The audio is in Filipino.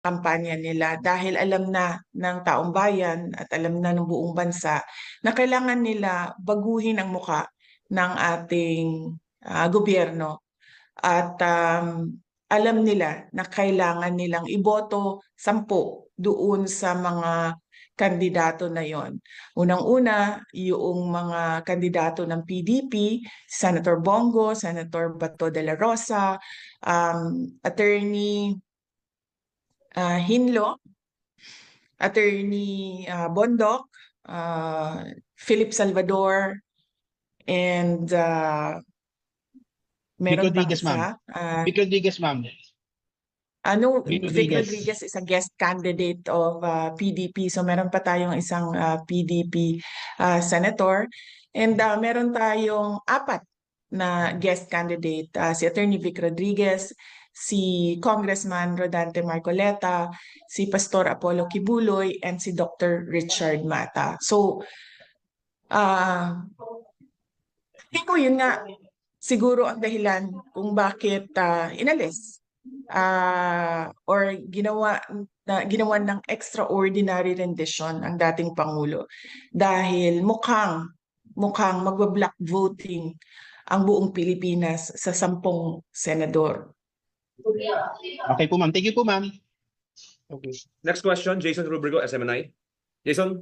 kampanya nila dahil alam na ng taong bayan at alam na ng buong bansa na kailangan nila baguhin ang muka ng ating gobyerno. At alam nila na kailangan nilang iboto 10 doon sa mga kandidato na yon. Unang-una, yung mga kandidato ng PDP, Senator Bongo, Senator Bato de la Rosa, Attorney Hinlo, Attorney Bondoc, Philip Salvador, and Vic meron pang Rodriguez, ma'am. isa. Vic Rodriguez, ma'am. Vic Vic Rodriguez. Rodriguez is a guest candidate of PDP. So meron pa tayong isang PDP senator. And meron tayong 4 na guest candidate. Si Attorney Vic Rodriguez, si Congressman Rodante Marcoleta, si Pastor Apollo Kibuloy, and si Dr. Richard Mata. So, tingin ko yun nga siguro ang dahilan kung bakit inalis or ginawan ng extraordinary rendition ang dating Pangulo dahil mukhang magba-block voting ang buong Pilipinas sa 10 senador. Okay po, ma'am. Thank you po, ma'am. Okay. Next question, Jason Rubrigo, SMNI. Jason?